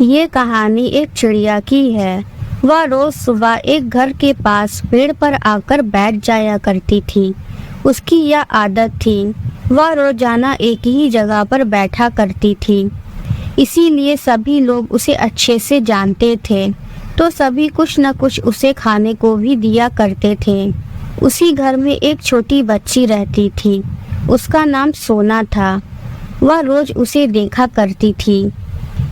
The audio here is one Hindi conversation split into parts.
ये कहानी एक चिड़िया की है। वह रोज सुबह एक घर के पास पेड़ पर आकर बैठ जाया करती थी। उसकी यह आदत थी। वह रोजाना एक ही जगह पर बैठा करती थी, इसीलिए सभी लोग उसे अच्छे से जानते थे, तो सभी कुछ न कुछ उसे खाने को भी दिया करते थे। उसी घर में एक छोटी बच्ची रहती थी। उसका नाम सोना था। वह रोज उसे देखा करती थी।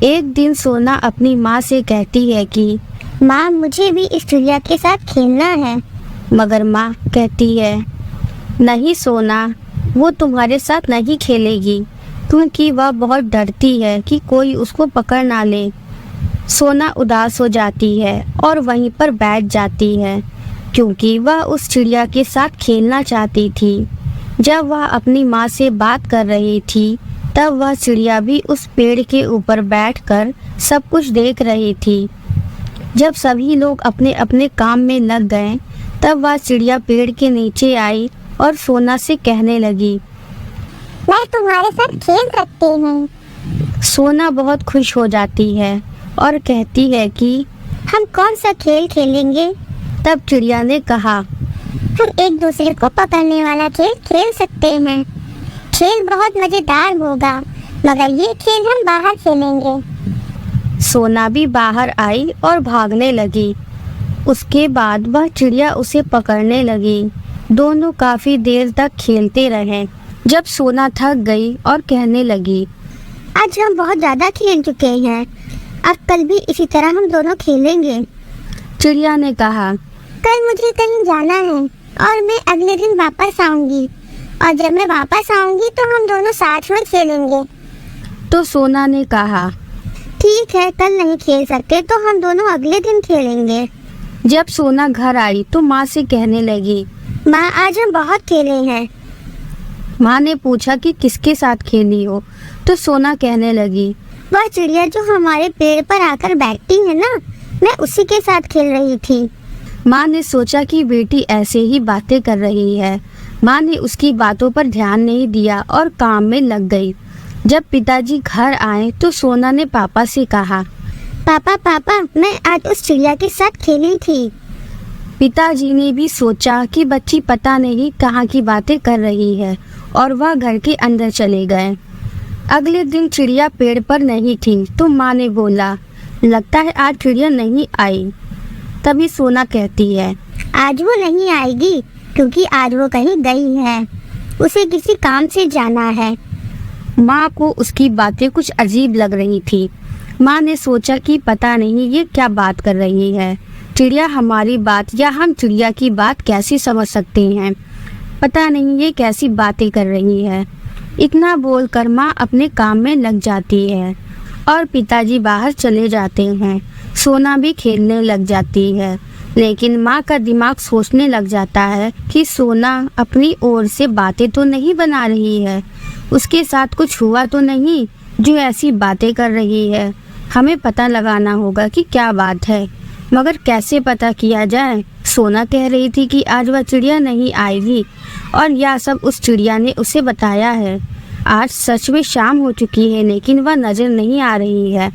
एक दिन सोना अपनी माँ से कहती है कि माँ, मुझे भी इस चिड़िया के साथ खेलना है। मगर माँ कहती है, नहीं सोना, वो तुम्हारे साथ नहीं खेलेगी, क्योंकि वह बहुत डरती है कि कोई उसको पकड़ ना ले। सोना उदास हो जाती है और वहीं पर बैठ जाती है, क्योंकि वह उस चिड़िया के साथ खेलना चाहती थी। जब वह अपनी माँ से बात कर रही थी, तब वह चिड़िया भी उस पेड़ के ऊपर बैठकर सब कुछ देख रही थी। जब सभी लोग अपने अपने काम में लग गए, तब वह चिड़िया पेड़ के नीचे आई और सोना से कहने लगी, मैं तुम्हारे साथ खेल सकती हूँ। सोना बहुत खुश हो जाती है और कहती है कि हम कौन सा खेल खेलेंगे? तब चिड़िया ने कहा, हम एक दूसरे को पकड़ने वाला खेल खेल सकते हैं। खेल बहुत मजेदार होगा, मगर ये खेल हम बाहर खेलेंगे। सोना भी बाहर आई और भागने लगी। उसके बाद वह चिड़िया उसे पकड़ने लगी। दोनों काफी देर तक खेलते रहे। जब सोना थक गई और कहने लगी, आज हम बहुत ज्यादा खेल चुके हैं, अब कल भी इसी तरह हम दोनों खेलेंगे। चिड़िया ने कहा, कल मुझे कहीं जाना है और मैं अगले दिन वापस आऊंगी, और जब मैं वापस आऊंगी तो हम दोनों साथ में खेलेंगे। तो सोना ने कहा, ठीक है, कल नहीं खेल सकते तो हम दोनों अगले दिन खेलेंगे। जब सोना घर आई तो माँ से कहने लगी, माँ, आज हम बहुत खेले हैं। माँ ने पूछा कि किसके साथ खेली हो, तो सोना कहने लगी, वह चिड़िया जो हमारे पेड़ पर आकर बैठती है ना, मैं उसी के साथ खेल रही थी। माँ ने सोचा कि बेटी ऐसे ही बातें कर रही है। माँ ने उसकी बातों पर ध्यान नहीं दिया और काम में लग गई। जब पिताजी घर आए तो सोना ने पापा से कहा, पापा पापा, मैं आज उस चिड़िया के साथ खेली थी। पिताजी ने भी सोचा कि बच्ची पता नहीं कहाँ की बातें कर रही है, और वह घर के अंदर चले गए। अगले दिन चिड़िया पेड़ पर नहीं थी, तो माँ ने बोला, लगता है आज चिड़िया नहीं आई। तभी सोना कहती है, आज वो नहीं आएगी, क्योंकि आज वो कहीं गई है, उसे किसी काम से जाना है। माँ को उसकी बातें कुछ अजीब लग रही थी। माँ ने सोचा कि पता नहीं ये क्या बात कर रही है। चिड़िया हमारी बात या हम चिड़िया की बात कैसे समझ सकते हैं? पता नहीं ये कैसी बातें कर रही है। इतना बोलकर माँ अपने काम में लग जाती है और पिताजी बाहर चले जाते हैं। सोना भी खेलने लग जाती है, लेकिन माँ का दिमाग सोचने लग जाता है कि सोना अपनी ओर से बातें तो नहीं बना रही है, उसके साथ कुछ हुआ तो नहीं जो ऐसी बातें कर रही है। हमें पता लगाना होगा कि क्या बात है, मगर कैसे पता किया जाए? सोना कह रही थी कि आज वह चिड़िया नहीं आएगी, और यह सब उस चिड़िया ने उसे बताया है। आज सच में शाम हो चुकी है, लेकिन वह नजर नहीं आ रही है।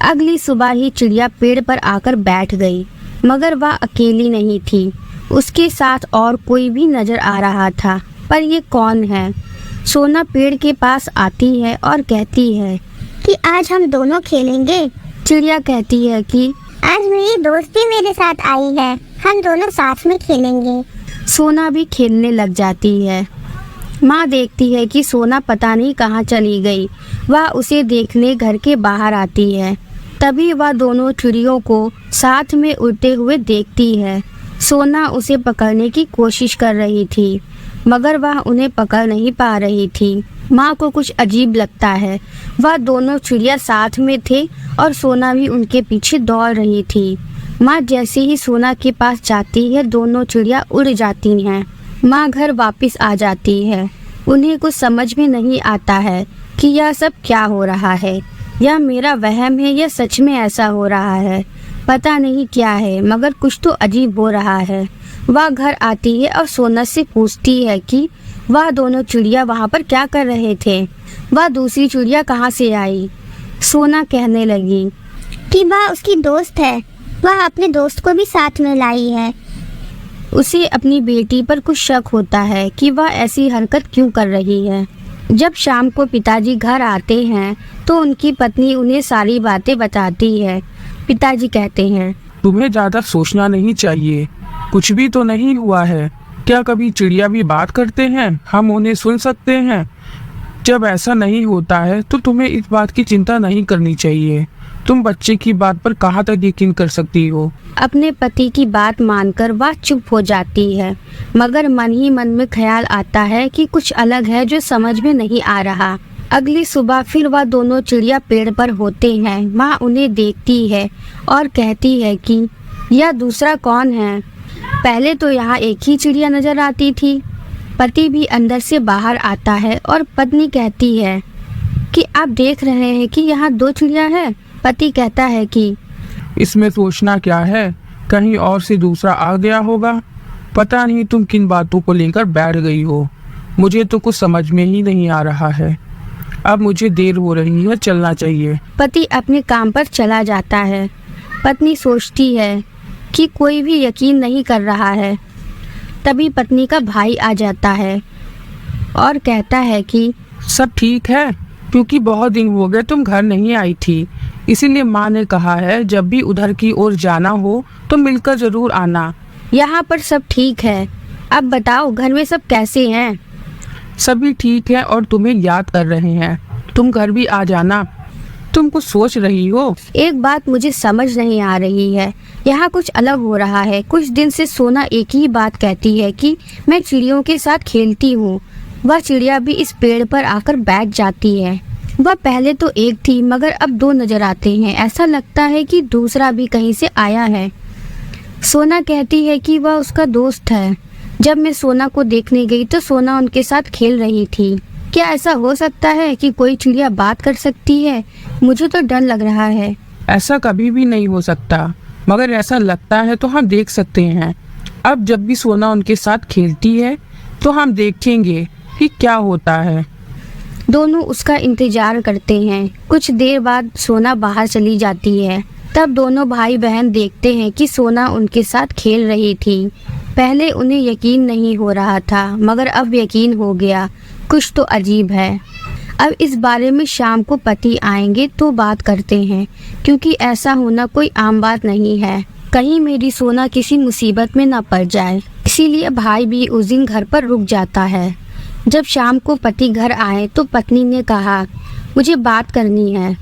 अगली सुबह ही चिड़िया पेड़ पर आकर बैठ गई, मगर वह अकेली नहीं थी, उसके साथ और कोई भी नजर आ रहा था। पर ये कौन है? सोना पेड़ के पास आती है और कहती है कि आज हम दोनों खेलेंगे। चिड़िया कहती है कि आज मेरी दोस्त भी मेरे साथ आई है, हम दोनों साथ में खेलेंगे। सोना भी खेलने लग जाती है। माँ देखती है कि सोना पता नहीं कहाँ चली गई। वह उसे देखने घर के बाहर आती है। तभी वह दोनों चिड़ियों को साथ में उड़ते हुए देखती है। सोना उसे पकड़ने की कोशिश कर रही थी, मगर वह उन्हें पकड़ नहीं पा रही थी। माँ को कुछ अजीब लगता है। वह दोनों चिड़िया साथ में थे और सोना भी उनके पीछे दौड़ रही थी। माँ जैसे ही सोना के पास जाती है, दोनों चिड़िया उड़ जाती हैं। माँ घर वापस आ जाती है। उन्हें कुछ समझ में नहीं आता है कि यह सब क्या हो रहा है। यह मेरा वहम है या सच में ऐसा हो रहा है? पता नहीं क्या है, मगर कुछ तो अजीब हो रहा है। वह घर आती है और सोना से पूछती है कि वह दोनों चिड़िया वहाँ पर क्या कर रहे थे, वह दूसरी चिड़िया कहाँ से आई। सोना कहने लगी, कि वह उसकी दोस्त है। वह अपने दोस्त को भी साथ में लाई है। उसे अपनी बेटी पर कुछ शक होता है कि वह ऐसी हरकत क्यों कर रही है। जब शाम को पिताजी घर आते हैं तो उनकी पत्नी उन्हें सारी बातें बताती है। पिताजी कहते हैं, तुम्हें ज्यादा सोचना नहीं चाहिए, कुछ भी तो नहीं हुआ है। क्या कभी चिड़िया भी बात करते हैं? हम उन्हें सुन सकते हैं। जब ऐसा नहीं होता है तो तुम्हें इस बात की चिंता नहीं करनी चाहिए। तुम बच्चे की बात पर कहाँ तक यकीन कर सकती हो? अपने पति की बात मानकर वह चुप हो जाती है, मगर मन ही मन में ख्याल आता है कि कुछ अलग है जो समझ में नहीं आ रहा। अगली सुबह फिर वह दोनों चिड़िया पेड़ पर होते हैं। माँ उन्हें देखती है और कहती है कि यह दूसरा कौन है? पहले तो यहाँ एक ही चिड़िया नजर आती थी। पति भी अंदर से बाहर आता है और पत्नी कहती है कि आप देख रहे हैं कि यहाँ 2 चिड़िया है। पति कहता है कि इसमें सोचना क्या है, कहीं और से दूसरा आ गया होगा। पता नहीं तुम किन बातों को लेकर बैठ गई हो। मुझे तो कुछ समझ में ही नहीं आ रहा है। अब मुझे देर हो रही है, चलना चाहिए। पति अपने काम पर चला जाता है। पत्नी सोचती है कि कोई भी यकीन नहीं कर रहा है। तभी पत्नी का भाई आ जाता है और कहता है कि सब ठीक है, क्योंकि बहुत दिन हो गए तुम घर नहीं आई थी, इसीलिए माँ ने कहा है जब भी उधर की ओर जाना हो तो मिलकर जरूर आना। यहाँ पर सब ठीक है। अब बताओ घर में सब कैसे हैं? सभी ठीक है और तुम्हें याद कर रहे हैं। तुम घर भी आ जाना। तुम कुछ सोच रही हो? एक बात मुझे समझ नहीं आ रही है। यहाँ कुछ अलग हो रहा है। कुछ दिन से सोना एक ही बात कहती है कि मैं चिड़ियों के साथ खेलती हूँ। वह चिड़िया भी इस पेड़ पर आकर बैठ जाती है। वह पहले तो एक थी मगर अब 2 नजर आते हैं। ऐसा लगता है कि दूसरा भी कहीं से आया है। सोना कहती है कि वह उसका दोस्त है। जब मैं सोना को देखने गई तो सोना उनके साथ खेल रही थी। क्या ऐसा हो सकता है कि कोई चिड़िया बात कर सकती है? मुझे तो डर लग रहा है। ऐसा कभी भी नहीं हो सकता, मगर ऐसा लगता है तो हम देख सकते हैं। अब जब भी सोना उनके साथ खेलती है तो हम देखेंगे कि क्या होता है। दोनों उसका इंतजार करते हैं। कुछ देर बाद सोना बाहर चली जाती है। तब दोनों भाई बहन देखते हैं कि सोना उनके साथ खेल रही थी। पहले उन्हें यकीन नहीं हो रहा था, मगर अब यकीन हो गया। कुछ तो अजीब है। अब इस बारे में शाम को पति आएंगे तो बात करते हैं, क्योंकि ऐसा होना कोई आम बात नहीं है। कहीं मेरी सोना किसी मुसीबत में न पड़ जाए। इसीलिए भाई भी उस दिन घर पर रुक जाता है। जब शाम को पति घर आए तो पत्नी ने कहा, मुझे बात करनी है।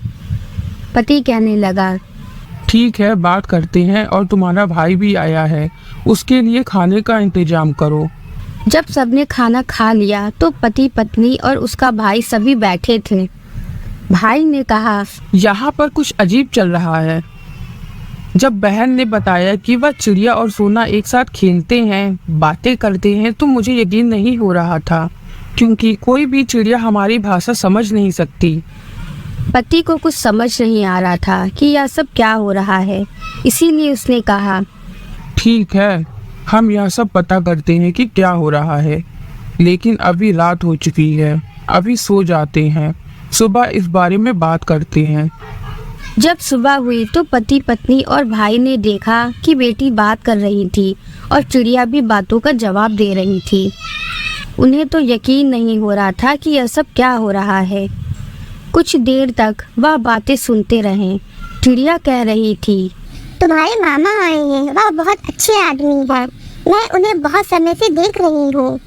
पति कहने लगा, ठीक है, बात करते हैं। और तुम्हारा भाई भी आया है, उसके लिए खाने का इंतजाम करो। जब सबने खाना खा लिया तो पति पत्नी और उसका भाई सभी बैठे थे। भाई ने कहा, यहाँ पर कुछ अजीब चल रहा है। जब बहन ने बताया कि वह चिड़िया और सोना एक साथ खेलते हैं, बातें करते हैं, तो मुझे यकीन नहीं हो रहा था, क्योंकि कोई भी चिड़िया हमारी भाषा समझ नहीं सकती। पति को कुछ समझ नहीं आ रहा था कि यह सब क्या हो रहा है। इसीलिए उसने कहा, ठीक है, हम यह सब पता करते हैं कि क्या हो रहा है, लेकिन अभी रात हो चुकी है, अभी सो जाते हैं, सुबह इस बारे में बात करते हैं। जब सुबह हुई तो पति पत्नी और भाई ने देखा कि बेटी बात कर रही थी और चिड़िया भी बातों का जवाब दे रही थी। उन्हें तो यकीन नहीं हो रहा था कि यह सब क्या हो रहा है। कुछ देर तक वह बातें सुनते रहे। चिड़िया कह रही थी, तुम्हारे मामा आए हैं, वह बहुत अच्छे आदमी हैं। मैं उन्हें बहुत समय से देख रही हूँ।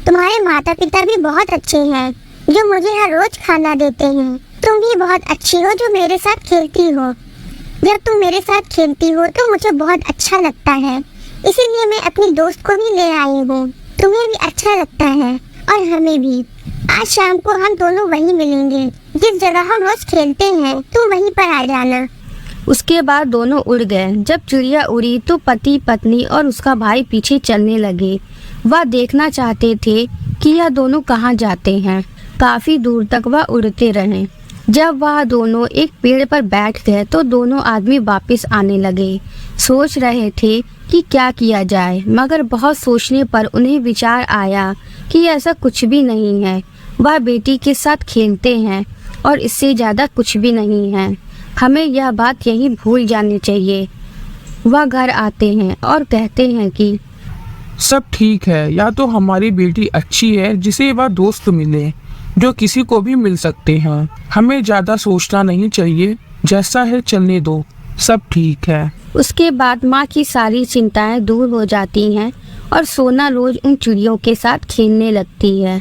तुम्हारे माता पिता भी बहुत अच्छे हैं, जो मुझे हर रोज खाना देते हैं। तुम भी बहुत अच्छी हो जो मेरे साथ खेलती हो। जब तुम मेरे साथ खेलती हो तो मुझे बहुत अच्छा लगता है, इसीलिए मैं अपनी दोस्त को भी ले आई हूँ। तुम्हें भी अच्छा लगता है और हमें भी। आज शाम को हम दोनों वहीं मिलेंगे, जिस जगह हम रोज खेलते हैं। तुम वहीं पर आ जाना। उसके बाद दोनों उड़ गए। जब चिड़िया उड़ी तो पति पत्नी और उसका भाई पीछे चलने लगे। वह देखना चाहते थे कि यह दोनों कहाँ जाते हैं। काफी दूर तक वह उड़ते रहे। जब वह दोनों एक पेड़ पर बैठ गए तो दोनों आदमी वापस आने लगे। सोच रहे थे कि क्या किया जाए, मगर बहुत सोचने पर उन्हें विचार आया कि ऐसा कुछ भी नहीं है। वह बेटी के साथ खेलते हैं और इससे ज़्यादा कुछ भी नहीं है। हमें यह बात यहीं भूल जानी चाहिए। वह घर आते हैं और कहते हैं कि सब ठीक है, या तो हमारी बेटी अच्छी है जिसे वह दोस्त मिले जो किसी को भी मिल सकते हैं। हमें ज्यादा सोचना नहीं चाहिए, जैसा है चलने दो, सब ठीक है। उसके बाद माँ की सारी चिंताएं दूर हो जाती हैं और सोना रोज उन चिड़ियों के साथ खेलने लगती है।